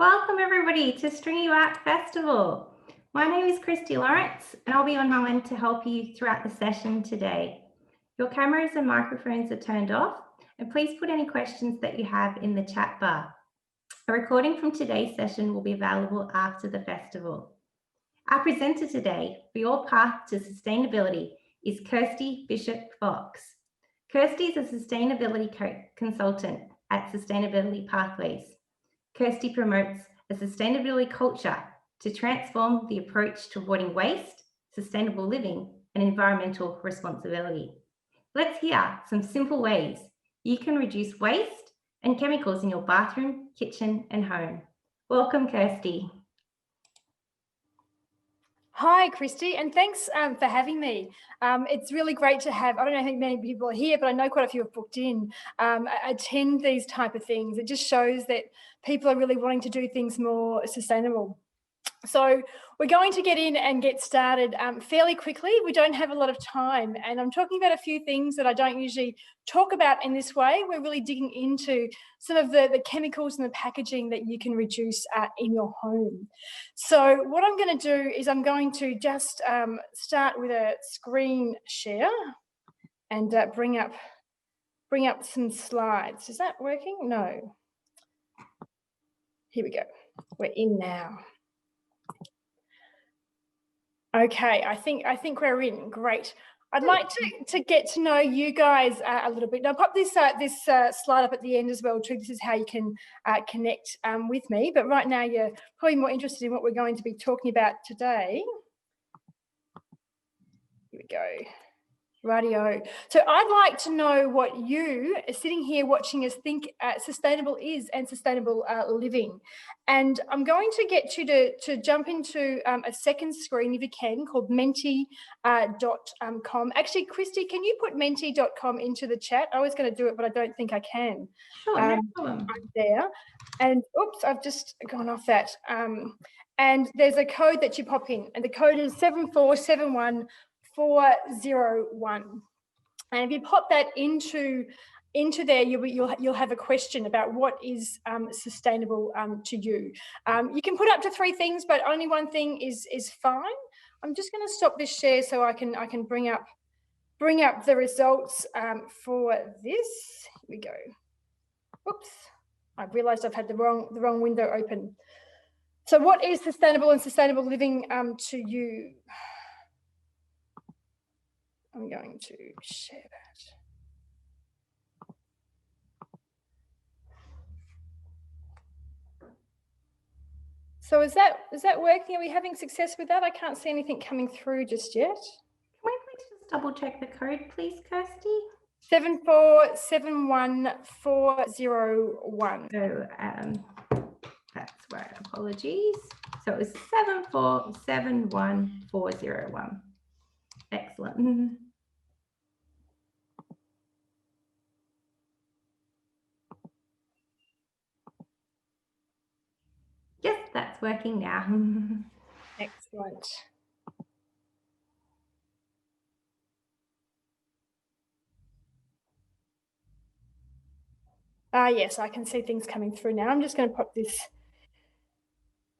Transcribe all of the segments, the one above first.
Welcome everybody to Stringybark Festival. My name is Christy Lawrence and I'll be online to help you throughout the session today. Your cameras and microphones are turned off and please put any questions that you have in the chat bar. A recording from today's session will be available after the festival. Our presenter today for your path to sustainability is Kirsty Bishop-Fox. Kirsty is a sustainability consultant at Sustainability Pathways. Kirsty promotes a sustainability culture to transform the approach to avoiding waste, sustainable living, and environmental responsibility. Let's hear some simple ways you can reduce waste and chemicals in your bathroom, kitchen, and home. Welcome, Kirsty. Hi, Christy, and thanks for having me. It's really great to have, I don't know how many people are here, but I know quite a few have booked in, attend these type of things. It just shows that people are really wanting to do things more sustainable. So we're going to get in and get started fairly quickly. We don't have a lot of time, and I'm talking about a few things that I don't usually talk about in this way. We're really digging into some of the chemicals and the packaging that you can reduce in your home. So what I'm going to do is I'm going to just start with a screen share and bring up some slides. Is that working? No. Here we go. We're in now. Okay, I think we're in. Great. I'd like to get to know you guys a little bit. Now, I'll pop this slide up at the end as well too. This is how you can connect with me. But right now, you're probably more interested in what we're going to be talking about today. Here we go. Radio. So I'd like to know what you sitting here watching us think sustainable is and sustainable living. And I'm going to get you to jump into a second screen if you can, called menti.com. Actually, Christy, can you put menti.com into the chat? I was going to do it, but I don't think I can. Sure, no problem. Right there. And oops, I've just gone off that. And there's a code that you pop in, and the code is 7471401. And if you pop that into there, you'll have a question about what is sustainable to you. You can put up to 3 things, but only one thing is fine. I'm just going to stop this share so I can bring up the results for this. Here we go. Oops, I've realised I've had the wrong window open. So what is sustainable and sustainable living to you? I'm going to share that. So is that working? Are we having success with that? I can't see anything coming through just yet. Can we please just double check the code, please, Kirsty? 7471401. So that's right. Apologies. So it was 7471401. Excellent. Yes, that's working now. Excellent. Yes, I can see things coming through now. I'm just going to pop this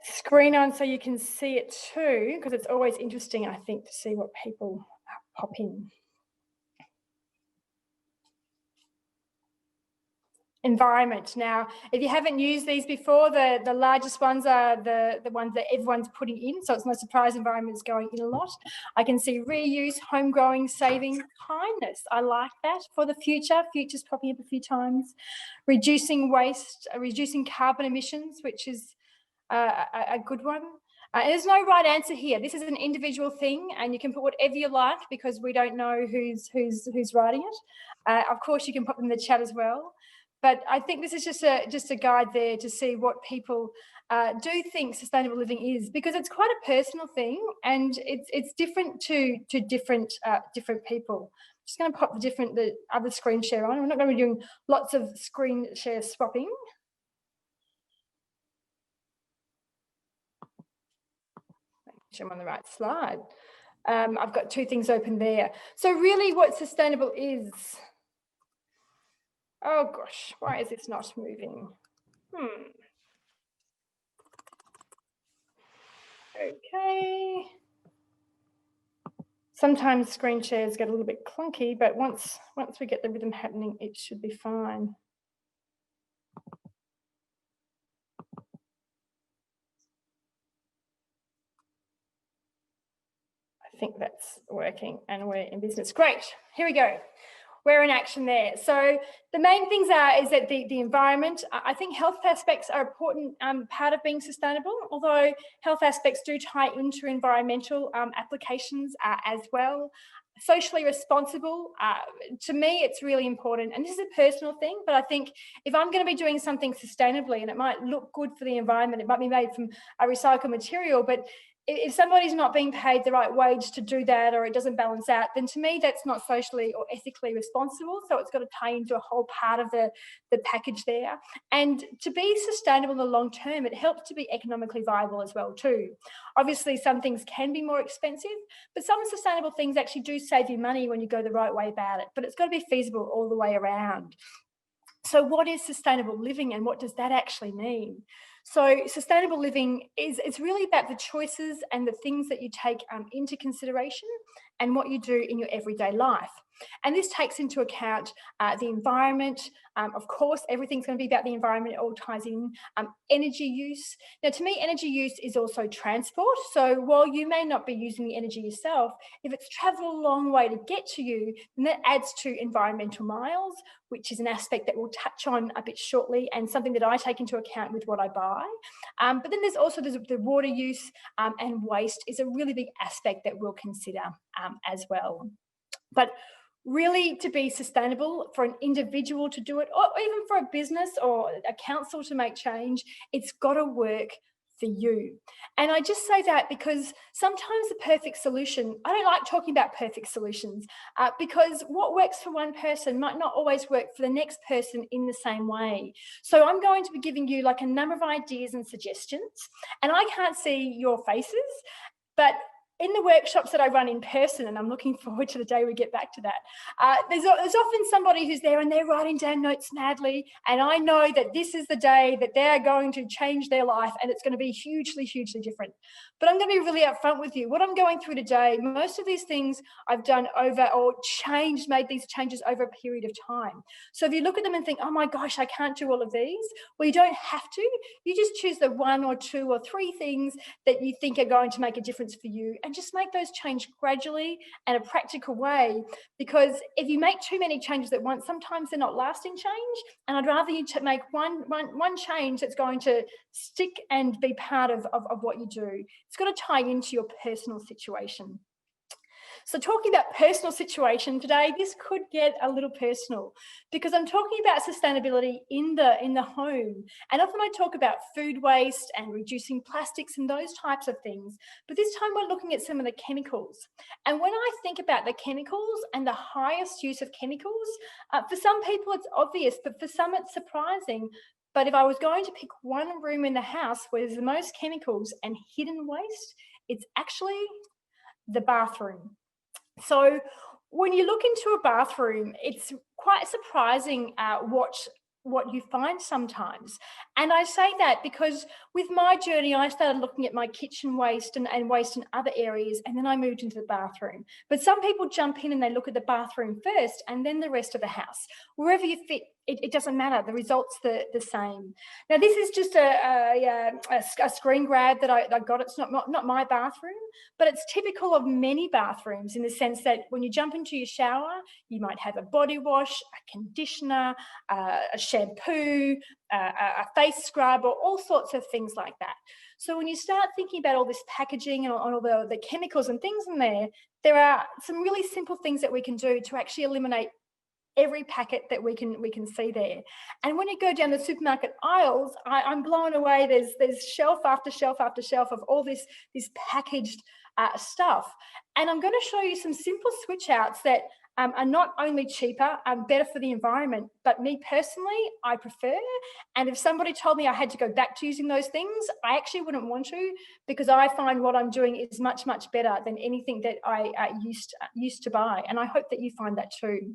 screen on so you can see it too, because it's always interesting, I think, to see what people pop in. Environment. Now, if you haven't used these before, the largest ones are the ones that everyone's putting in, so it's no surprise environment is going in a lot. I can see reuse, home growing, saving, kindness. I like that for the future. Future's popping up a few times. Reducing waste, reducing carbon emissions, which is a good one. And there's no right answer here. This is an individual thing, and you can put whatever you like because we don't know who's writing it. Of course, you can put them in the chat as well. But I think this is just a guide there to see what people do think sustainable living is, because it's quite a personal thing and it's different to different people. I'm just going to pop the other screen share on. We're not going to be doing lots of screen share swapping. Make sure I'm on the right slide. I've got 2 things open there. So really what sustainable is. Oh gosh, why is this not moving? Okay. Sometimes screen shares get a little bit clunky, but once we get the rhythm happening, it should be fine. I think that's working and we're in business. Great, here we go. We're in action there. So the main things is that the environment, I think health aspects are important part of being sustainable, although health aspects do tie into environmental applications as well. Socially responsible, to me, it's really important. And this is a personal thing, but I think if I'm going to be doing something sustainably and it might look good for the environment, it might be made from a recycled material, but if somebody's not being paid the right wage to do that, or it doesn't balance out, then to me that's not socially or ethically responsible. So it's got to tie into a whole part of the package there. And to be sustainable in the long term, it helps to be economically viable as well too. Obviously some things can be more expensive, but some sustainable things actually do save you money when you go the right way about it, but it's got to be feasible all the way around. So what is sustainable living and what does that actually mean? So sustainable living it's really about the choices and the things that you take into consideration and what you do in your everyday life. And this takes into account the environment. Of course, everything's going to be about the environment. It all ties in. Energy use. Now, to me, energy use is also transport. So while you may not be using the energy yourself, if it's traveled a long way to get to you, then that adds to environmental miles, which is an aspect that we'll touch on a bit shortly and something that I take into account with what I buy. But then there's also the water use and waste is a really big aspect that we'll consider as well. But really, to be sustainable, for an individual to do it, or even for a business or a council to make change, it's got to work for you. And I just say that because sometimes the perfect solution, I don't like talking about perfect solutions because what works for one person might not always work for the next person in the same way. So I'm going to be giving you like a number of ideas and suggestions, and I can't see your faces, but in the workshops that I run in person, and I'm looking forward to the day we get back to that, there's often somebody who's there and they're writing down notes madly, and I know that this is the day that they're going to change their life and it's going to be hugely, hugely different. But I'm going to be really upfront with you. What I'm going through today, most of these things I've done over or made these changes over a period of time. So if you look at them and think, oh my gosh, I can't do all of these, well, you don't have to. You just choose the 1 or 2 or 3 things that you think are going to make a difference for you, and just make those change gradually and a practical way, because if you make too many changes at once, sometimes they're not lasting change, and I'd rather you make one change that's going to stick and be part of what you do. It's got to tie into your personal situation. So talking about personal situation today, this could get a little personal because I'm talking about sustainability in the home. And often I talk about food waste and reducing plastics and those types of things. But this time we're looking at some of the chemicals. And when I think about the chemicals and the highest use of chemicals, for some people it's obvious, but for some it's surprising. But if I was going to pick one room in the house where there's the most chemicals and hidden waste, it's actually the bathroom. So when you look into a bathroom, it's quite surprising what you find sometimes. And I say that because with my journey, I started looking at my kitchen waste and waste in other areas, and then I moved into the bathroom. But some people jump in and they look at the bathroom first and then the rest of the house. Wherever you fit, it doesn't matter. The result's the same. Now, this is just a screen grab that I got. It's not my bathroom, but it's typical of many bathrooms in the sense that when you jump into your shower, you might have a body wash, a conditioner, a shampoo, a face scrub, or all sorts of things like that. So when you start thinking about all this packaging and all the chemicals and things in there are some really simple things that we can do to actually eliminate every packet that we can see there. And when you go down the supermarket aisles, I'm blown away. There's shelf after shelf after shelf of all this packaged stuff. And I'm going to show you some simple switch outs that are not only cheaper, better for the environment, but me personally, I prefer. And if somebody told me I had to go back to using those things, I actually wouldn't want to, because I find what I'm doing is much, much better than anything that I used to buy. And I hope that you find that too.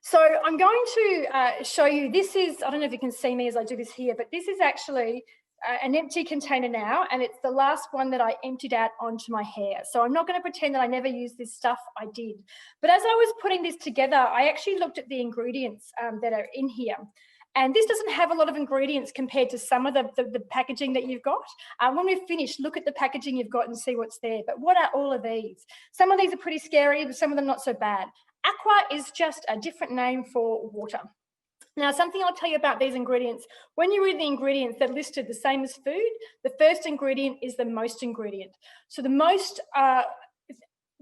So I'm going to show you, this is, I don't know if you can see me as I do this here, but this is actually an empty container now, and it's the last one that I emptied out onto my hair. So I'm not going to pretend that I never used this stuff. I did. But as I was putting this together, I actually looked at the ingredients that are in here. And this doesn't have a lot of ingredients compared to some of the packaging that you've got. When we've finished, look at the packaging you've got and see what's there. But what are all of these? Some of these are pretty scary, but some of them not so bad. Aqua is just a different name for water. Now, something I'll tell you about these ingredients, when you read the ingredients, they're listed the same as food. The first ingredient is the most ingredient. So the most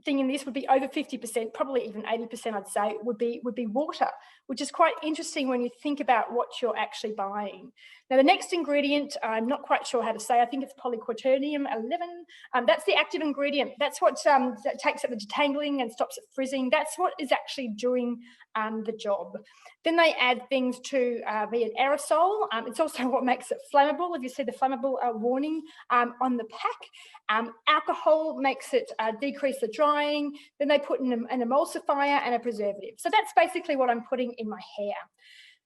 thing in this would be over 50%, probably even 80%, I'd say, would be water, which is quite interesting when you think about what you're actually buying. Now, the next ingredient, I'm not quite sure how to say, I think it's polyquaternium 11. That's the active ingredient. That's what that takes up the detangling and stops it frizzing. That's what is actually doing the job. Then they add things to be an aerosol. It's also what makes it flammable. If you see the flammable warning on the pack. Alcohol makes it decrease the drying. Then they put in an emulsifier and a preservative. So that's basically what I'm putting in my hair.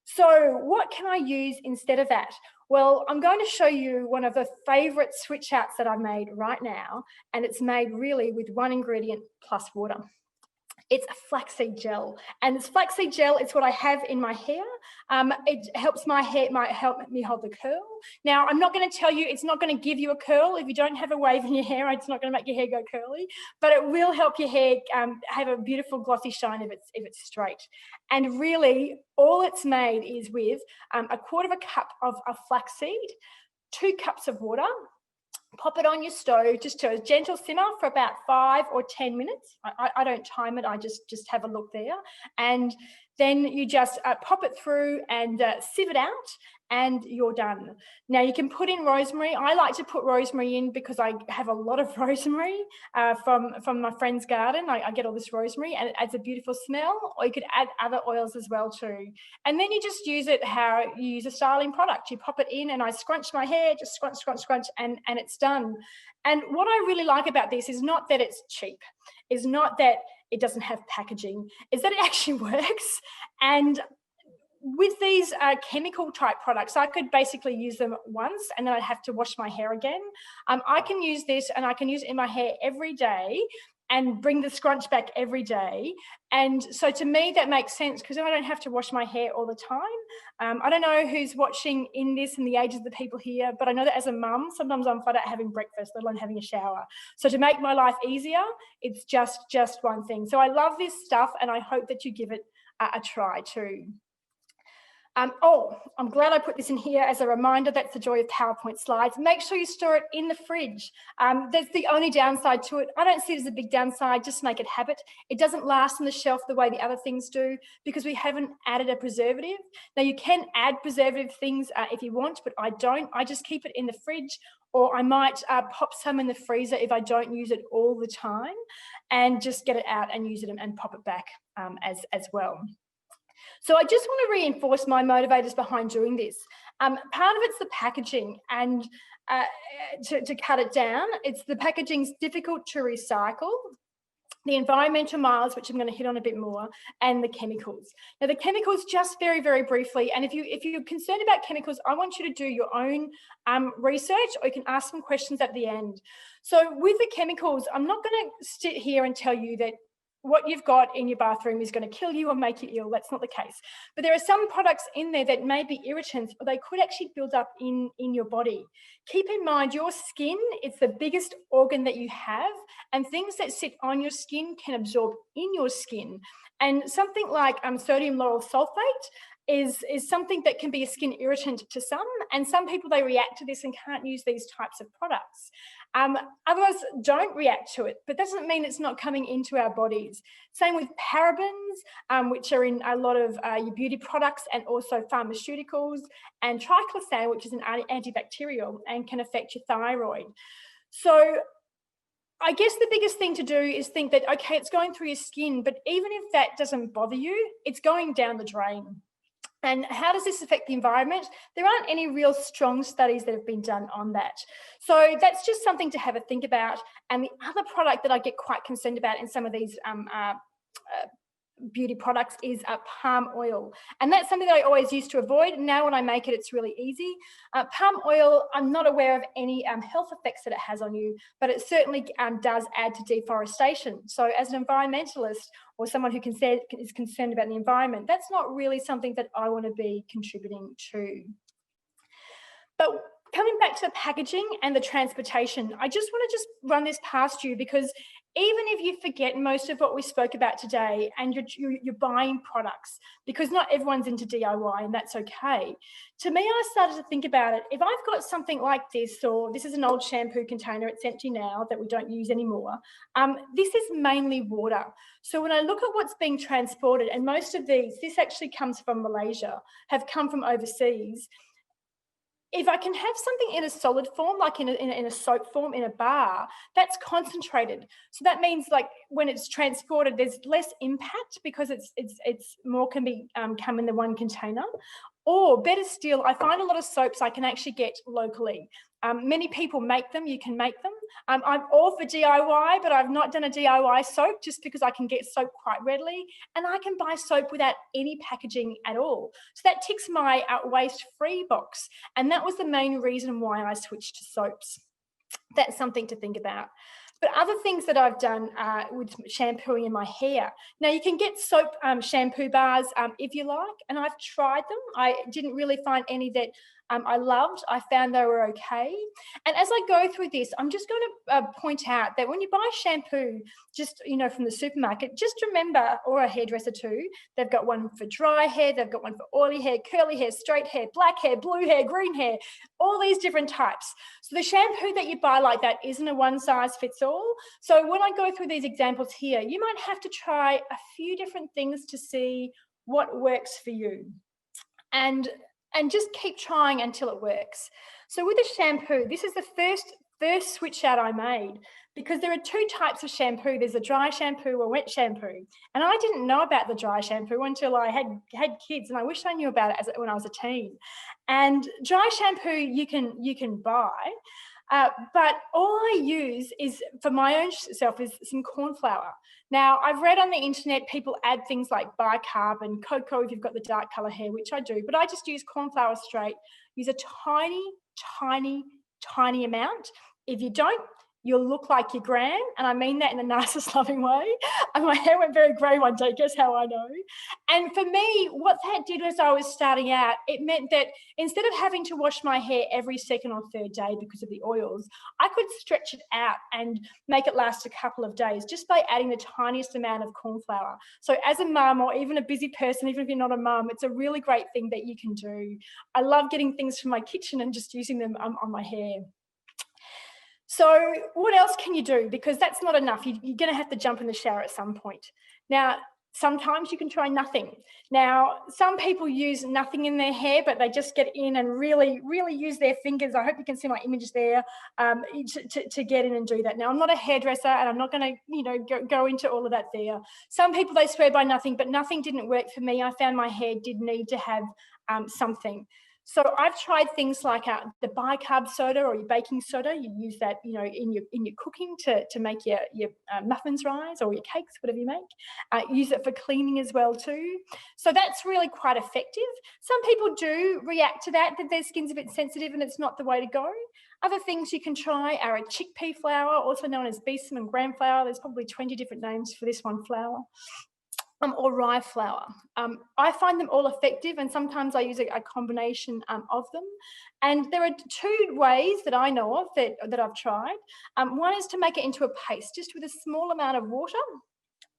So what can I use instead of that? Well, I'm going to show you one of the favorite switch outs that I've made right now, and it's made really with one ingredient plus water. It's a flaxseed gel, and it's flaxseed gel. It's what I have in my hair. It helps my hair, might help me hold the curl. Now, I'm not going to tell you, it's not going to give you a curl. If you don't have a wave in your hair, it's not going to make your hair go curly, but it will help your hair have a beautiful glossy shine if it's straight. And really, all it's made is with a quarter of a cup of flaxseed, 2 cups of water. Pop it on your stove just to a gentle simmer for about 5 or 10 minutes. I don't time it, I just have a look there. And then you just pop it through and sieve it out, and you're done. Now you can put in rosemary. I like to put rosemary in because I have a lot of rosemary from my friend's garden. I get all this rosemary and it adds a beautiful smell, or you could add other oils as well too. And then you just use it how you use a styling product. You pop it in, and I scrunch my hair, just scrunch, scrunch, scrunch, and it's done. And what I really like about this is not that it's cheap, is not that it doesn't have packaging, is that it actually works. And with these chemical type products, I could basically use them once and then I'd have to wash my hair again. I can use this, and I can use it in my hair every day and bring the scrunch back every day. And so to me, that makes sense because then I don't have to wash my hair all the time. I don't know who's watching in this and the ages of the people here, but I know that as a mum, sometimes I'm fed up having breakfast, let alone having a shower. So to make my life easier, it's just one thing. So I love this stuff, and I hope that you give it a try too. I'm glad I put this in here as a reminder. That's the joy of PowerPoint slides. Make sure you store it in the fridge. That's the only downside to it. I don't see it as a big downside, just make it habit. It doesn't last on the shelf the way the other things do because we haven't added a preservative. Now you can add preservative things if you want, but I don't. I just keep it in the fridge, or I might pop some in the freezer if I don't use it all the time, and just get it out and use it and pop it back as well. So I just want to reinforce my motivators behind doing this. Part of it's the packaging, and to cut it down, it's the packaging's difficult to recycle, the environmental miles, which I'm going to hit on a bit more, and the chemicals. Now the chemicals, just very, very briefly, and if you're concerned about chemicals, I want you to do your own research, or you can ask some questions at the end. So with the chemicals, I'm not going to sit here and tell you that what you've got in your bathroom is going to kill you or make you ill. That's not the case. But there are some products in there that may be irritants, or they could actually build up in your body. Keep in mind, your skin is the biggest organ that you have, and things that sit on your skin can absorb in your skin. And something like sodium lauryl sulfate is something that can be a skin irritant to some, and some people, they react to this and can't use these types of products. Others don't react to it, but doesn't mean it's not coming into our bodies. Same with parabens, which are in a lot of your beauty products and also pharmaceuticals, and triclosan, which is an antibacterial and can affect your thyroid. So I guess the biggest thing to do is think that, okay, it's going through your skin, but even if that doesn't bother you, it's going down the drain. And how does this affect the environment? There aren't any real strong studies that have been done on that. So that's just something to have a think about. And the other product that I get quite concerned about in some of these beauty products is palm oil. And that's something that I always used to avoid. Now when I make it, it's really easy. Palm oil, I'm not aware of any health effects that it has on you, but it certainly does add to deforestation. So as an environmentalist or someone who is concerned about the environment, that's not really something that I want to be contributing to. But coming back to the packaging and the transportation, I just want to run this past you, because even if you forget most of what we spoke about today and you're buying products, because not everyone's into DIY, and that's okay. To me, I started to think about it. If I've got something like this, or this is an old shampoo container, it's empty now that we don't use anymore. This is mainly water. So when I look at what's being transported, and most of this actually comes from Malaysia, have come from overseas. If I can have something in a solid form, like in a soap form, in a bar, that's concentrated. So that means, like, when it's transported, there's less impact because it's more can be come in the one container. Or better still, I find a lot of soaps I can actually get locally. Many people make them, you can make them. I'm all for DIY, but I've not done a DIY soap just because I can get soap quite readily, and I can buy soap without any packaging at all. So that ticks my waste-free box, and that was the main reason why I switched to soaps. That's something to think about. But other things that I've done with shampooing in my hair. Now, you can get soap shampoo bars if you like, and I've tried them. I didn't really find any that I loved. I found they were okay. And as I go through this, I'm just going to point out that when you buy shampoo, just, from the supermarket, just remember, or a hairdresser too, they've got one for dry hair, they've got one for oily hair, curly hair, straight hair, black hair, blue hair, green hair, all these different types. So the shampoo that you buy like that isn't a one size fits all. So when I go through these examples here, you might have to try a few different things to see what works for you. And just keep trying until it works. So with a shampoo, this is the first switch out I made, because there are two types of shampoo. There's a dry shampoo or wet shampoo. And I didn't know about the dry shampoo until I had kids, and I wish I knew about it when I was a teen. And dry shampoo you can buy, but all I use is, for my own self, is some corn flour. Now, I've read on the internet people add things like bicarb and cocoa if you've got the dark colour hair, which I do, but I just use corn flour straight. Use a tiny, tiny, tiny amount. If you don't, you'll look like your gran, and I mean that in the nicest loving way. And my hair went very grey one day, guess how I know? And for me, what that did as I was starting out, it meant that instead of having to wash my hair every second or third day because of the oils, I could stretch it out and make it last a couple of days just by adding the tiniest amount of corn flour. So as a mum, or even a busy person, even if you're not a mum, it's a really great thing that you can do. I love getting things from my kitchen and just using them on my hair. So what else can you do? Because that's not enough. You're going to have to jump in the shower at some point. Now, sometimes you can try nothing. Now, some people use nothing in their hair, but they just get in and really, really use their fingers. I hope you can see my images there, to get in and do that. Now, I'm not a hairdresser, and I'm not going to, go into all of that there. Some people, they swear by nothing, but nothing didn't work for me. I found my hair did need to have something. So I've tried things like the bicarb soda or your baking soda. You use that, in your cooking to make your muffins rise, or your cakes, whatever you make. Use it for cleaning as well too. So that's really quite effective. Some people do react to that their skin's a bit sensitive and it's not the way to go. Other things you can try are a chickpea flour, also known as besom and gram flour. There's probably 20 different names for this one flour. Or rye flour. I find them all effective, and sometimes I use a combination of them. And there are two ways that I know of that I've tried. One is to make it into a paste, just with a small amount of water.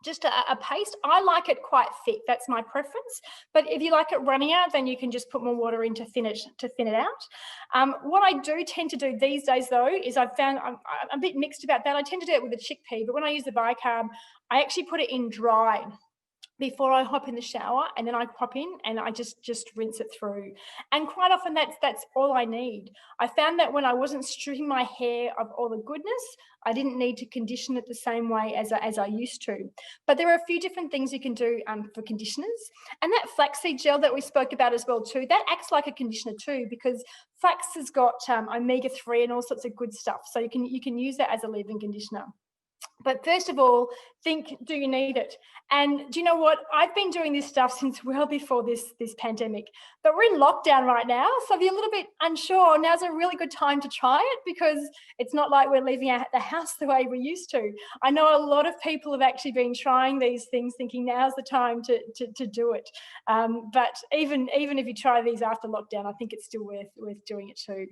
Just a paste. I like it quite thick. That's my preference. But if you like it runnier, then you can just put more water in to thin it out. What I do tend to do these days, though, is I've found I'm a bit mixed about that. I tend to do it with the chickpea, but when I use the bicarb, I actually put it in dry before I hop in the shower, and then I pop in and I just rinse it through. And quite often that's all I need. I found that when I wasn't stripping my hair of all the goodness, I didn't need to condition it the same way as I used to. But there are a few different things you can do for conditioners. And that flaxseed gel that we spoke about as well too, that acts like a conditioner too, because flax has got omega-3 and all sorts of good stuff. So you can use that as a leave-in conditioner. But first of all, think, do you need it? And do you know what? I've been doing this stuff since well before this pandemic, but we're in lockdown right now. So if you're a little bit unsure, now's a really good time to try it, because it's not like we're leaving out the house the way we used to. I know a lot of people have actually been trying these things thinking now's the time to do it. But even if you try these after lockdown, I think it's still worth doing it too.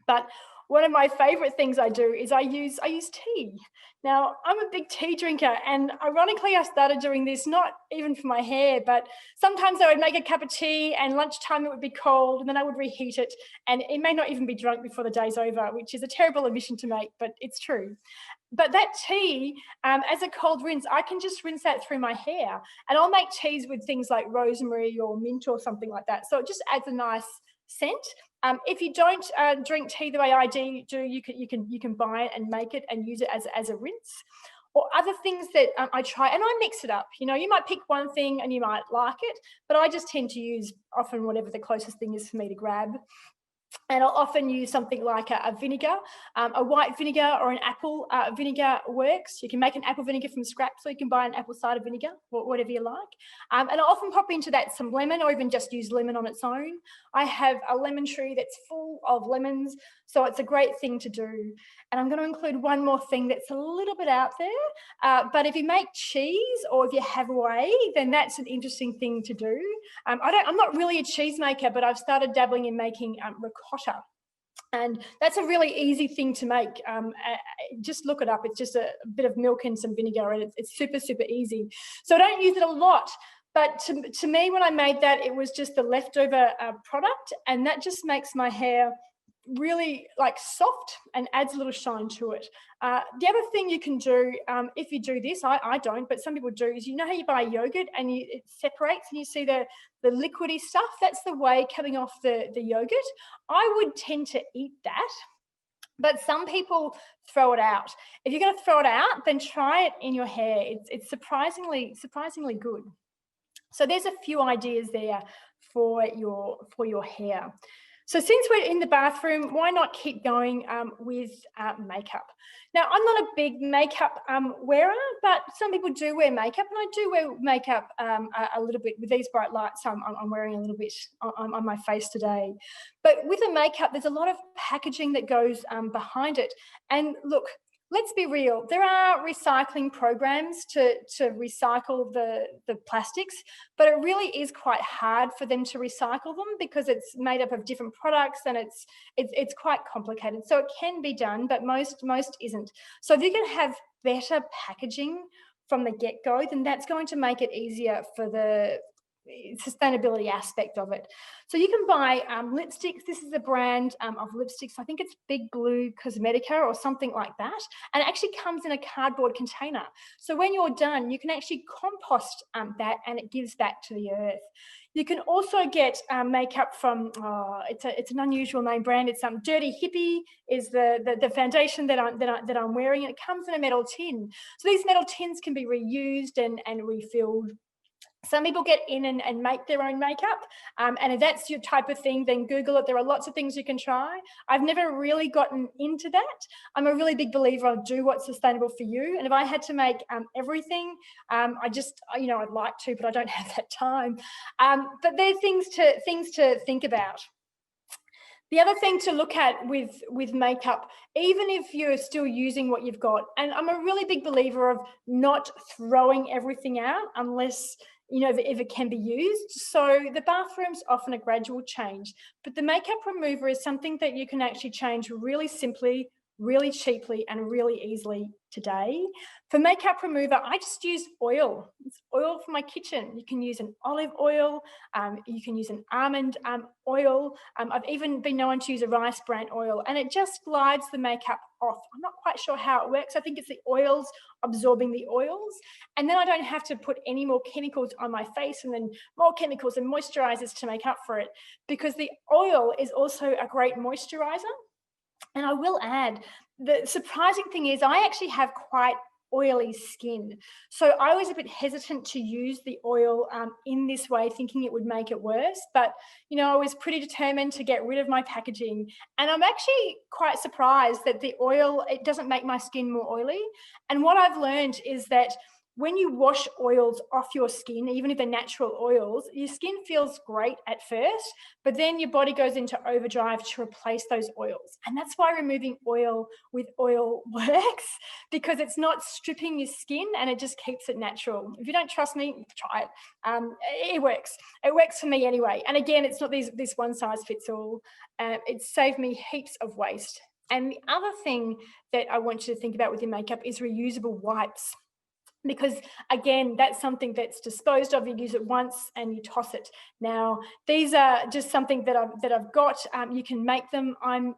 But one of my favorite things I do is I use tea. Now, I'm a big tea drinker, and ironically, I started doing this not even for my hair, but sometimes I would make a cup of tea and lunchtime it would be cold, and then I would reheat it, and it may not even be drunk before the day's over, which is a terrible admission to make, but it's true. But that tea, as a cold rinse, I can just rinse that through my hair, and I'll make teas with things like rosemary or mint or something like that. So it just adds a nice scent. If you don't drink tea the way I do, you can buy it and make it and use it as a rinse. Or other things that I try, and I mix it up. You know, you might pick one thing and you might like it, but I just tend to use often whatever the closest thing is for me to grab. And I'll often use something like a vinegar, a white vinegar or an apple vinegar works. You can make an apple vinegar from scratch, so you can buy an apple cider vinegar, or whatever you like. And I'll often pop into that some lemon, or even just use lemon on its own. I have a lemon tree that's full of lemons, so it's a great thing to do. And I'm going to include one more thing that's a little bit out there. But if you make cheese, or if you have whey, then that's an interesting thing to do. I'm not really a cheese maker, but I've started dabbling in making ricotta. And that's a really easy thing to make. Just look it up. It's just a bit of milk and some vinegar, and it's super, super easy. So I don't use it a lot. But to me, when I made that, it was just the leftover product, and that just makes my hair really like soft and adds a little shine to it. The other thing you can do, if you do this, I don't, but some people do, is, you know how you buy yogurt and it separates and you see the liquidy stuff? That's the whey coming off the yogurt. I would tend to eat that, but some people throw it out. If you're going to throw it out, then try it in your hair. It's surprisingly good. So there's a few ideas there for your hair. So since we're in the bathroom, why not keep going with makeup? Now, I'm not a big makeup wearer, but some people do wear makeup, and I do wear makeup a little bit with these bright lights. I'm wearing a little bit on my face today. But with the makeup, there's a lot of packaging that goes behind it. And look, let's be real, there are recycling programs to recycle the plastics, but it really is quite hard for them to recycle them because it's made up of different products, and it's quite complicated. So it can be done, but most isn't. So if you can have better packaging from the get-go, then that's going to make it easier for the sustainability aspect of it. So you can buy lipsticks. This is a brand of lipsticks. I think it's Big Blue Cosmetica or something like that. And it actually comes in a cardboard container. So when you're done, you can actually compost that, and it gives back to the earth. You can also get makeup from, it's an unusual name brand. It's Dirty Hippie is the foundation that I'm wearing. And it comes in a metal tin. So these metal tins can be reused and refilled. Some people get in and make their own makeup, and if that's your type of thing, then Google it. There are lots of things you can try. I've never really gotten into that. I'm a really big believer of do what's sustainable for you. And if I had to make everything, I'd like to, but I don't have that time. But there are things to think about. The other thing to look at with makeup, even if you're still using what you've got, and I'm a really big believer of not throwing everything out unless, if it can be used. So the bathroom's often a gradual change, but the makeup remover is something that you can actually change really simply, really cheaply, and really easily today. For makeup remover, I just use oil. It's oil from my kitchen. You can use an olive oil. You can use an almond oil. I've even been known to use a rice bran oil, and it just glides the makeup off. I'm not quite sure how it works. I think it's the oils absorbing the oils. And then I don't have to put any more chemicals on my face and then more chemicals and moisturizers to make up for it, because the oil is also a great moisturizer. And I will add, the surprising thing is I actually have quite oily skin. So I was a bit hesitant to use the oil in this way, thinking it would make it worse. But, I was pretty determined to get rid of my packaging. And I'm actually quite surprised that the oil, it doesn't make my skin more oily. And what I've learned is that when you wash oils off your skin, even if they're natural oils, your skin feels great at first, but then your body goes into overdrive to replace those oils. And that's why removing oil with oil works, because it's not stripping your skin and it just keeps it natural. If you don't trust me, try it. It works. It works for me anyway. And again, it's not this one size fits all. It's saved me heaps of waste. And the other thing that I want you to think about with your makeup is reusable wipes. Because again, that's something that's disposed of. You use it once and you toss it. Now, these are just something that I've got. You can make them. I'm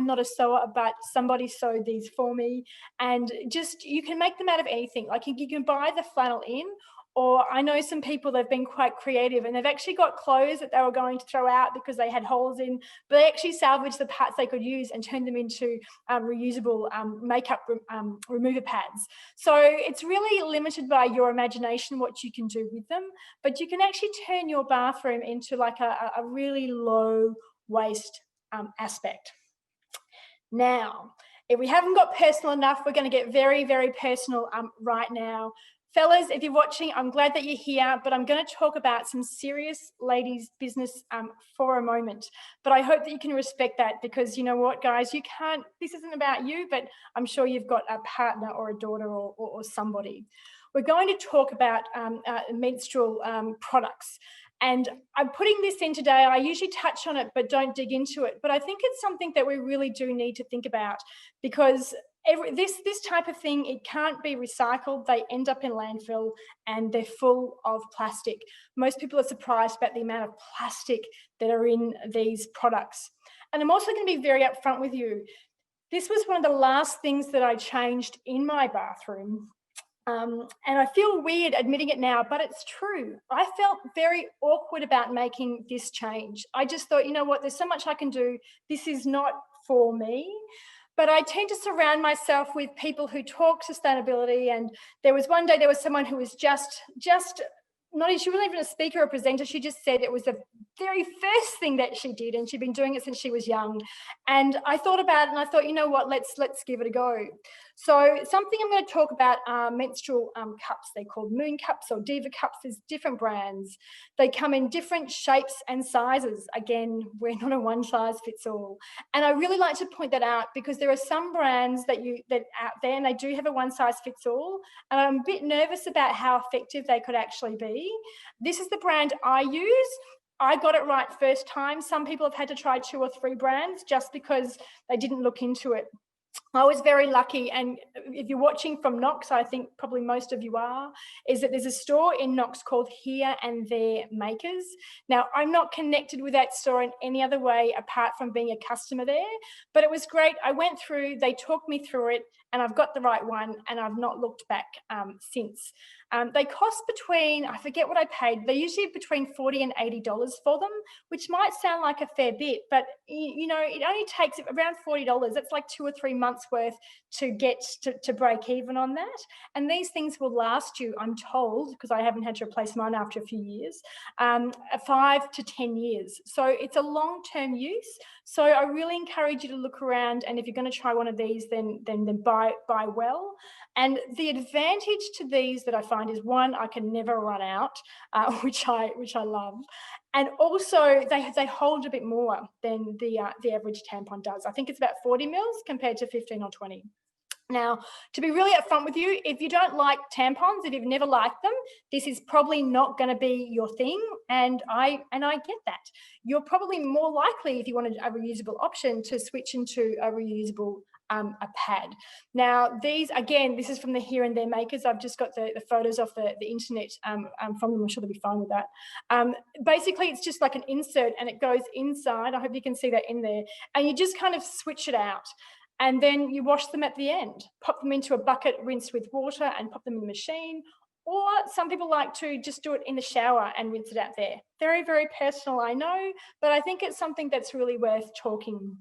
not a sewer, but somebody sewed these for me, and just you can make them out of anything. Like you can buy the flannel in. Or I know some people, they've been quite creative and they've actually got clothes that they were going to throw out because they had holes in, but they actually salvaged the parts they could use and turned them into reusable makeup remover pads. So it's really limited by your imagination what you can do with them, but you can actually turn your bathroom into like a really low waste aspect. Now, if we haven't got personal enough, we're going to get very, very personal right now. Fellas, if you're watching, I'm glad that you're here, but I'm going to talk about some serious ladies' business for a moment. But I hope that you can respect that, because you know what, guys, this isn't about you, but I'm sure you've got a partner or a daughter or somebody. We're going to talk about menstrual products. And I'm putting this in today. I usually touch on it, but don't dig into it. But I think it's something that we really do need to think about, because this type of thing, it can't be recycled. They end up in landfill and they're full of plastic. Most people are surprised about the amount of plastic that are in these products. And I'm also going to be very upfront with you. This was one of the last things that I changed in my bathroom. And I feel weird admitting it now, but it's true. I felt very awkward about making this change. I just thought, you know what, there's so much I can do. This is not for me. But I tend to surround myself with people who talk sustainability. And there was one day, there was someone who was just not, she wasn't even a speaker or presenter. She just said it was the very first thing that she did, and she'd been doing it since she was young. And I thought about it and I thought, you know what, let's give it a go. So something I'm going to talk about are menstrual cups. They're called Moon cups or Diva cups. There's different brands. They come in different shapes and sizes. Again, we're not a one size fits all. And I really like to point that out, because there are some brands that out there and they do have a one size fits all. And I'm a bit nervous about how effective they could actually be. This is the brand I use. I got it right first time. Some people have had to try 2 or 3 brands just because they didn't look into it. I was very lucky, and if you're watching from Knox, I think probably most of you are, is that there's a store in Knox called Here and There Makers. Now, I'm not connected with that store in any other way apart from being a customer there, but it was great. I went through, they talked me through it, and I've got the right one, and I've not looked back since. They cost between, I forget what I paid, they're usually between $40 and $80 for them, which might sound like a fair bit, but you know, it only takes around $40. That's like 2 or 3 months worth to get to break even on that. And these things will last you, I'm told, because I haven't had to replace mine after a few years, 5 to 10 years. So it's a long-term use. So I really encourage you to look around, and if you're going to try one of these, then buy well. And the advantage to these that I find is, one, I can never run out, which I love. And also they hold a bit more than the average tampon does. I think it's about 40 mils compared to 15 or 20. Now, to be really upfront with you, if you don't like tampons, if you've never liked them, this is probably not going to be your thing. And I get that. You're probably more likely, if you wanted a reusable option, to switch into a reusable a pad. Now, these, again, this is from the Here and There Makers. I've just got the photos off the internet from them. I'm sure they'll be fine with that. Basically, it's just like an insert, and it goes inside. I hope you can see that in there. And you just kind of switch it out. And then you wash them at the end. Pop them into a bucket, rinse with water, and pop them in the machine. Or some people like to just do it in the shower and rinse it out there. Very, very personal, I know, but I think it's something that's really worth talking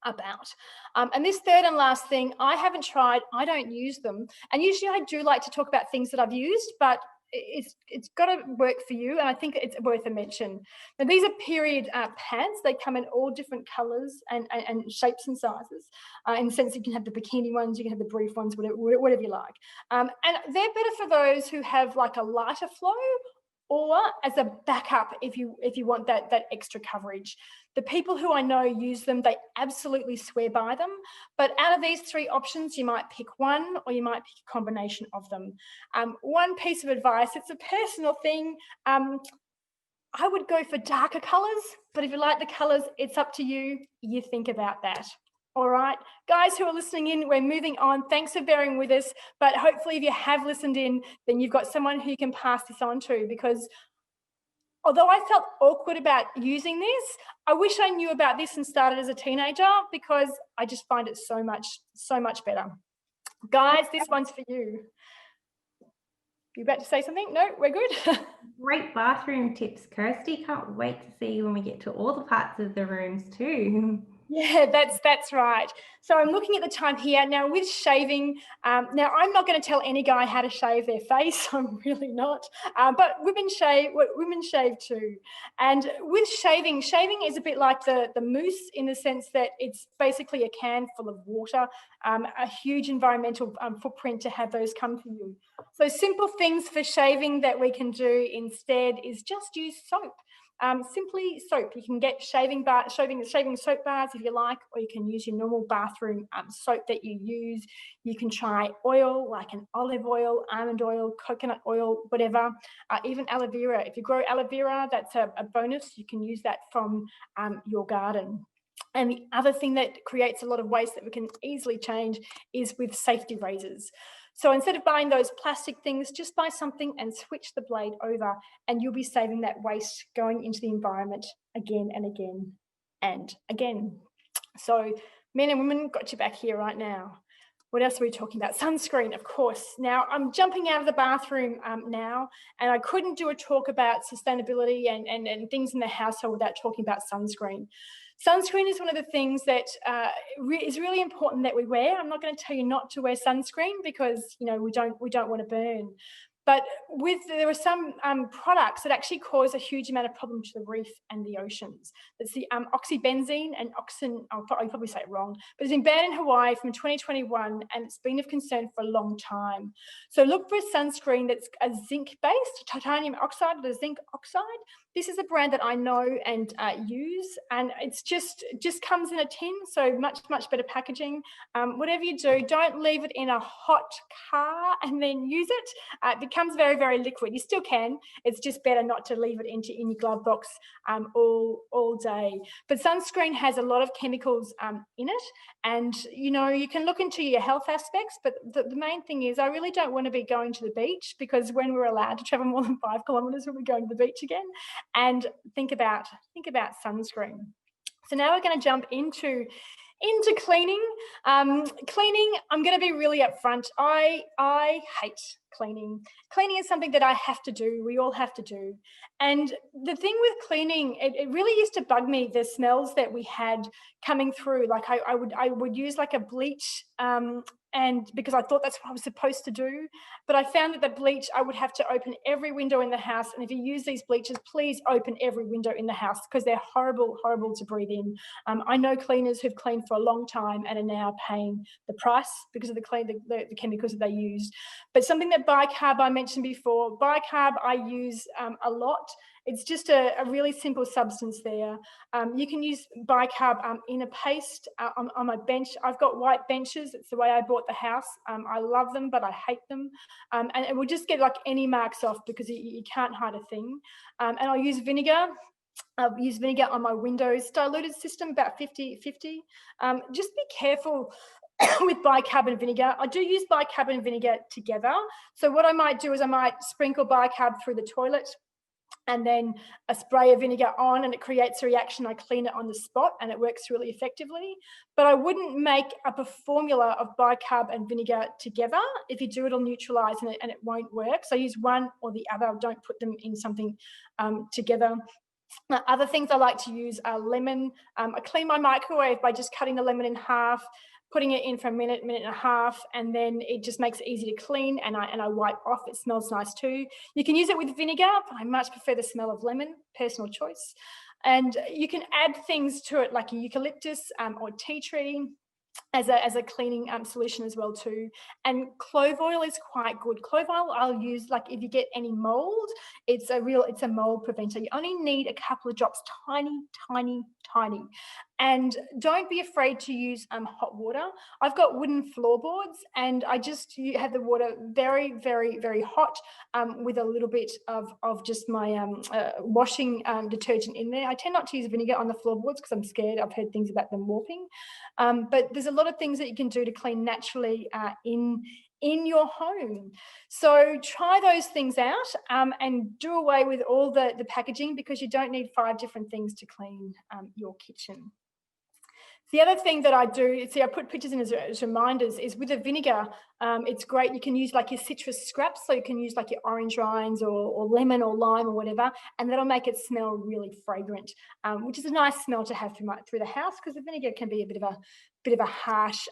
about. And this third and last thing, I haven't tried, I don't use them. And usually I do like to talk about things that I've used, but it's got to work for you, and I think it's worth a mention. Now, these are period pants. They come in all different colours and shapes and sizes. In the sense, you can have the bikini ones, you can have the brief ones, whatever you like. And they're better for those who have like a lighter flow, or as a backup if you want that extra coverage. The people who I know use them, they absolutely swear by them. But out of these three options, you might pick one, or you might pick a combination of them. One piece of advice, it's a personal thing. I would go for darker colours, but if you like the colours, it's up to you. You think about that. All right, guys who are listening in, we're moving on. Thanks for bearing with us. But hopefully if you have listened in, then you've got someone who you can pass this on to, because although I felt awkward about using this, I wish I knew about this and started as a teenager, because I just find it so much better. Guys, this one's for you. You about to say something? No, we're good. Great bathroom tips, Kirsty. Can't wait to see when we get to all the parts of the rooms too. Yeah, that's right. So I'm looking at the time here now with shaving. Now I'm not going to tell any guy how to shave their face. I'm really not. But women shave too. And with shaving is a bit like the mousse, in the sense that it's basically a can full of water, a huge environmental footprint to have those come to you. So simple things for shaving that we can do instead is just use soap. Simply soap. You can get shaving soap bars if you like, or you can use your normal bathroom soap that you use. You can try oil, like an olive oil, almond oil, coconut oil, whatever, even aloe vera. If you grow aloe vera, that's a bonus. You can use that from your garden. And the other thing that creates a lot of waste that we can easily change is with safety razors. So instead of buying those plastic things, just buy something and switch the blade over, and you'll be saving that waste going into the environment again and again and again. So men and women, got you back here right now. What else are we talking about? Sunscreen, of course. Now, I'm jumping out of the bathroom now, and I couldn't do a talk about sustainability and things in the household without talking about sunscreen. Sunscreen is one of the things that is really important that we wear. I'm not going to tell you not to wear sunscreen, because we don't want to burn. But there are some products that actually cause a huge amount of problem to the reef and the oceans. It's the oxybenzene and I'll probably say it wrong, but it's been banned in Hawaii from 2021, and it's been of concern for a long time. So look for a sunscreen that's a zinc-based, titanium oxide, or zinc oxide. This is a brand that I know and use, and it's just comes in a tin, so much better packaging. Whatever you do, don't leave it in a hot car and then use it. It becomes very, very liquid. You still can. It's just better not to leave it in your glove box all day. But sunscreen has a lot of chemicals in it, and you can look into your health aspects. But the main thing is, I really don't want to be going to the beach, because when we're allowed to travel more than 5 kilometres, we'll be going to the beach again. And think about sunscreen. So now we're going to jump into cleaning. Cleaning, I'm going to be really upfront. I hate cleaning. Cleaning is something that I have to do. We all have to do. And the thing with cleaning, it really used to bug me, the smells that we had coming through. Like I would use like a bleach, and because I thought that's what I was supposed to do. But I found that the bleach, I would have to open every window in the house. And if you use these bleaches, please open every window in the house, because they're horrible to breathe in. I know cleaners who've cleaned for a long time and are now paying the price because of the chemicals that they used. But something that bicarb I mentioned before, bicarb I use a lot. It's just a really simple substance there. You can use bicarb in a paste on my bench. I've got white benches. It's the way I bought the house. I love them, but I hate them. And it will just get like any marks off, because you can't hide a thing. And I'll use vinegar. I'll use vinegar on my windows. Diluted system, about 50-50. Just be careful with bicarb and vinegar. I do use bicarb and vinegar together. So what I might do is I might sprinkle bicarb through the toilet, and then a spray of vinegar on, and it creates a reaction. I clean it on the spot, and it works really effectively. But I wouldn't make up a formula of bicarb and vinegar together. If you do, it'll neutralize, and it won't work. So I use one or the other. Don't put them in something together. Other things I like to use are lemon. I clean my microwave by just cutting the lemon in half, putting it in for a minute, minute and a half, and then it just makes it easy to clean, and I wipe off. It smells nice too. You can use it with vinegar, but I much prefer the smell of lemon, personal choice. And you can add things to it like a eucalyptus or tea tree as a cleaning solution as well too. And clove oil is quite good. Clove oil I'll use like if you get any mold, it's a mold preventer. You only need a couple of drops, tiny, tiny, tiny. And don't be afraid to use hot water. I've got wooden floorboards, and I just have the water very, very, very hot with a little bit of just my washing detergent in there. I tend not to use vinegar on the floorboards because I'm scared. I've heard things about them warping. But there's a lot of things that you can do to clean naturally in your home. So try those things out and do away with all the packaging, because you don't need 5 different things to clean your kitchen. The other thing that I do, see, I put pictures in as reminders, is with the vinegar, it's great. You can use like your citrus scraps. So you can use like your orange rinds or lemon or lime or whatever, and that'll make it smell really fragrant, which is a nice smell to have through the house, because the vinegar can be a bit of a harsh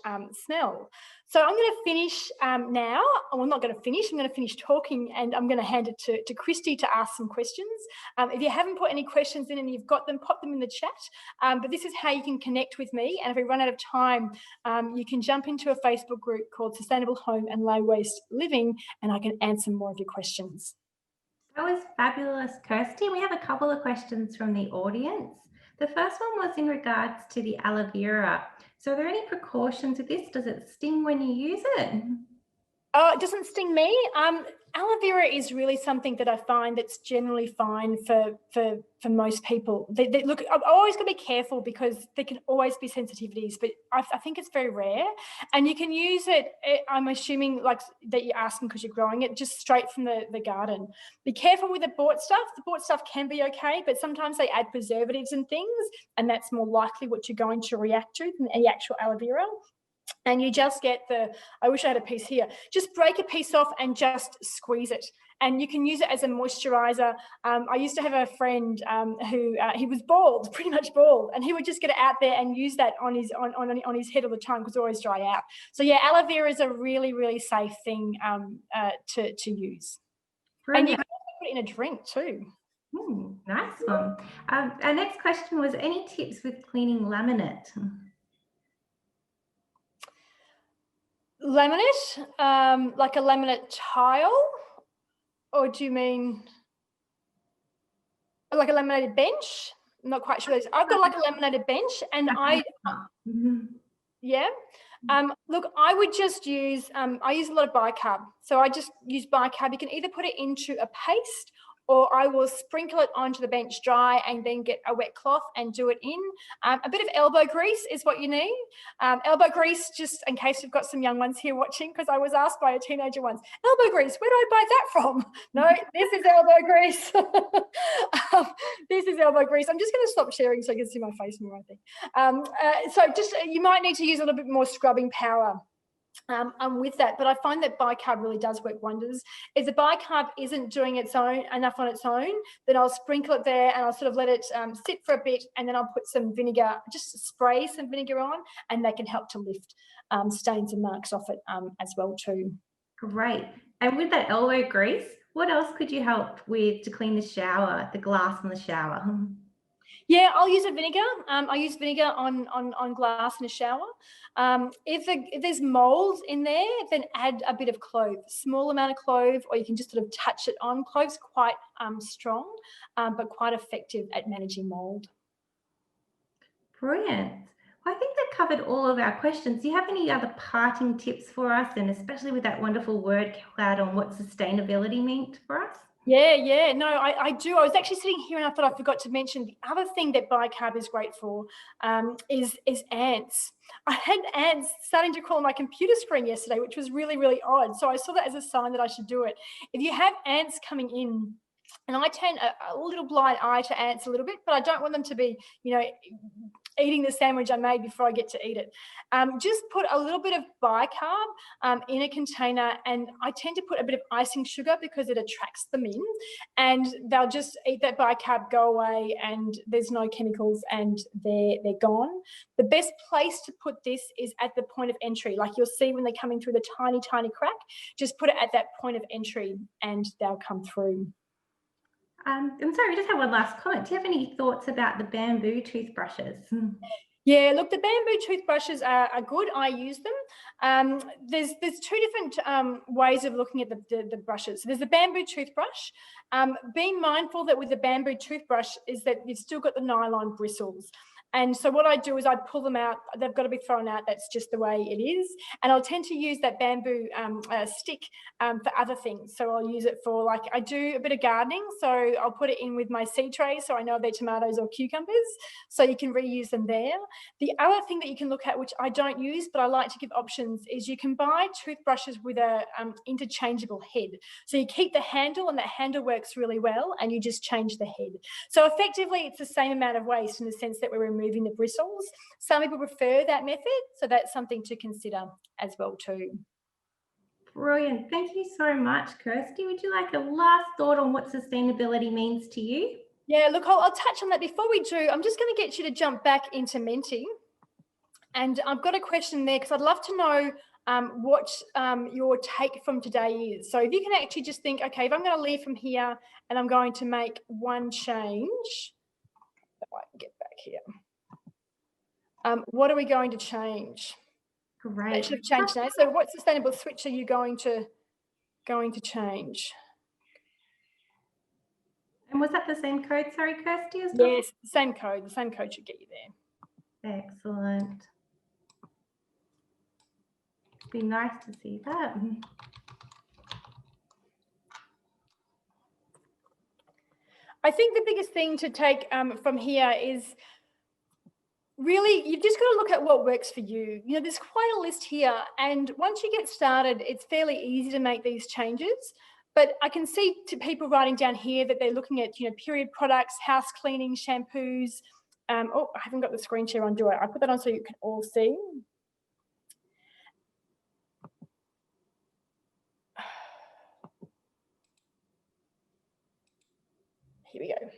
smell. So I'm going to finish now. Well, I'm not going to finish. I'm going to finish talking, and I'm going to hand it to Christy to ask some questions. If you haven't put any questions in and you've got them, pop them in the chat. But this is how you can connect with me. And if we run out of time, you can jump into a Facebook group called Sustainable Home and Low Waste Living, and I can answer more of your questions. That was fabulous, Kirsty. We have a couple of questions from the audience. The first one was in regards to the aloe vera. So are there any precautions with this? Does it sting when you use it? Oh, it doesn't sting me. Aloe vera is really something that I find that's generally fine for most people. They look, I've always got to be careful because there can always be sensitivities, but I think it's very rare. And you can use it, I'm assuming like that you're asking because you're growing it, just straight from the garden. Be careful with the bought stuff. The bought stuff can be okay, but sometimes they add preservatives and things, and that's more likely what you're going to react to than the actual aloe vera. And you just get I wish I had a piece here, just break a piece off and just squeeze it. And you can use it as a moisturizer. I used to have a friend who he was bald, pretty much bald, and he would just get it out there and use that on his head all the time because it always dry out. So yeah, aloe vera is a really, really safe thing to use. Brilliant. And you can also put it in a drink too. Nice one. Our next question was, any tips with cleaning laminate? Laminate, like a laminate tile, or do you mean like a laminated bench? I'm not quite sure. I've got like a laminated bench, and yeah. Look, I would just use, I use a lot of bicarb. So I just use bicarb. You can either put it into a paste, or I will sprinkle it onto the bench dry and then get a wet cloth and do it in. A bit of elbow grease is what you need. Elbow grease, just in case you've got some young ones here watching, because I was asked by a teenager once, elbow grease, where do I buy that from? No, this is elbow grease. This is elbow grease. I'm just going to stop sharing so you can see my face more, I think. So just, you might need to use a little bit more scrubbing power with that, but I find that bicarb really does work wonders. If the bicarb isn't doing enough on its own, then I'll sprinkle it there and I'll sort of let it sit for a bit, and then I'll put some vinegar, just spray some vinegar on, and that can help to lift stains and marks off it as well too. Great. And with that elbow grease, what else could you help with to clean the shower, the glass in the shower? Yeah, I'll use a vinegar. I use vinegar on glass in a shower. If there's mold in there, then add a bit of clove, small amount of clove, or you can just sort of touch it on. Clove's quite strong, but quite effective at managing mold. Brilliant. Well, I think that covered all of our questions. Do you have any other parting tips for us, and especially with that wonderful word cloud on what sustainability meant for us? Yeah, no, I do. I was actually sitting here and I thought I forgot to mention the other thing that bicarb is great for is ants. I had ants starting to crawl on my computer screen yesterday, which was really, really odd. So I saw that as a sign that I should do it. If you have ants coming in And I tend a little blind eye to ants a little bit, but I don't want them to be, eating the sandwich I made before I get to eat it. Just put a little bit of bicarb in a container, and I tend to put a bit of icing sugar because it attracts them in, and they'll just eat that bicarb, go away, and there's no chemicals, and they're gone. The best place to put this is at the point of entry. Like you'll see when they're coming through the tiny, tiny crack, just put it at that point of entry and they'll come through. I'm sorry, we just have one last comment. Do you have any thoughts about the bamboo toothbrushes? Yeah, look, the bamboo toothbrushes are good. I use them. There's two different ways of looking at the brushes. So there's the bamboo toothbrush. Being mindful that with the bamboo toothbrush is that you've still got the nylon bristles. And so what I do is I pull them out. They've got to be thrown out. That's just the way it is. And I'll tend to use that bamboo stick for other things. So I'll use it for, like, I do a bit of gardening. So I'll put it in with my seed trays so I know they're tomatoes or cucumbers. So you can reuse them there. The other thing that you can look at, which I don't use, but I like to give options, is you can buy toothbrushes with a interchangeable head. So you keep the handle, and that handle works really well, and you just change the head. So effectively, it's the same amount of waste in the sense that we're removing the bristles. Some people prefer that method, so that's something to consider as well too. Brilliant. Thank you so much, Kirsty. Would you like a last thought on what sustainability means to you? Yeah, look, I'll touch on that. Before we do, I'm just going to get you to jump back into Menti. And I've got a question there because I'd love to know what your take from today is. So if you can actually just think, okay, if I'm going to leave from here and I'm going to make one change, if I can get back here. What are we going to change? Great. That should have changed now. So what sustainable switch are you going to change? And was that the same code, sorry, Kirsty? As well? Yes, the same code. The same code should get you there. Excellent. Be nice to see that. I think the biggest thing to take from here is really, you've just got to look at what works for you. There's quite a list here, and once you get started, it's fairly easy to make these changes. But I can see people writing down here that they're looking at, period products, house cleaning, shampoos. Oh, I haven't got the screen share on, do I? I put that on so you can all see. Here we go.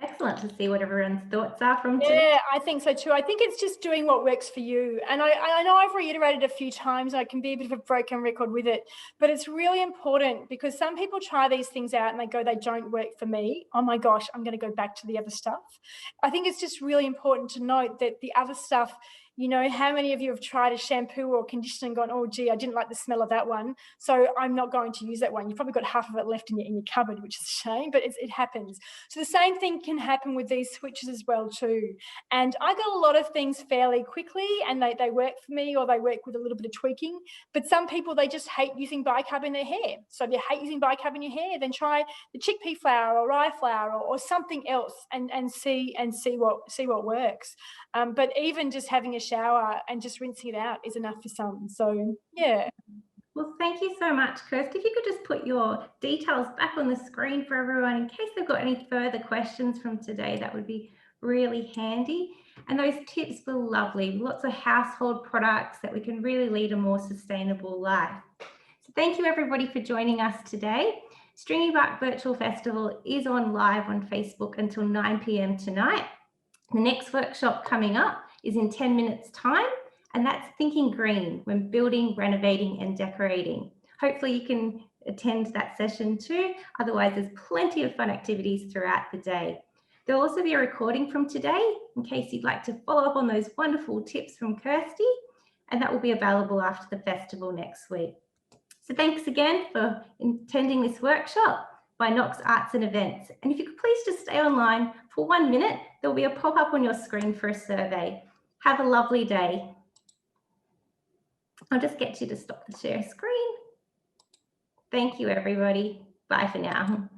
Excellent to see what everyone's thoughts are from today. Yeah, I think so too. I think it's just doing what works for you. And I know I've reiterated a few times, I can be a bit of a broken record with it, but it's really important because some people try these things out and they go, they don't work for me. Oh my gosh, I'm going to go back to the other stuff. I think it's just really important to note that the other stuff, how many of you have tried a shampoo or conditioner and gone, oh, gee, I didn't like the smell of that one, so I'm not going to use that one. You've probably got half of it left in your cupboard, which is a shame, but it happens. So the same thing can happen with these switches as well too. And I got a lot of things fairly quickly and they work for me, or they work with a little bit of tweaking. But some people, they just hate using bicarb in their hair. So if you hate using bicarb in your hair, then try the chickpea flour or rye flour or something else and see what works. But even just having a shower and just rinsing it out is enough for some. So yeah. Well, thank you so much, Kirsty. If you could just put your details back on the screen for everyone in case they've got any further questions from today, that would be really handy. And those tips were lovely. Lots of household products that we can really lead a more sustainable life. So thank you everybody for joining us today. Stringybark Virtual Festival is on live on Facebook until 9 p.m. tonight. The next workshop coming up is in 10 minutes time, and that's Thinking Green when building, renovating and decorating. Hopefully you can attend that session too. Otherwise, there's plenty of fun activities throughout the day. There'll also be a recording from today in case you'd like to follow up on those wonderful tips from Kirsty, and that will be available after the festival next week. So thanks again for attending this workshop by Knox Arts and Events. And if you could please just stay online for 1 minute, there'll be a pop-up on your screen for a survey. Have a lovely day. I'll just get you to stop the share screen. Thank you, everybody. Bye for now.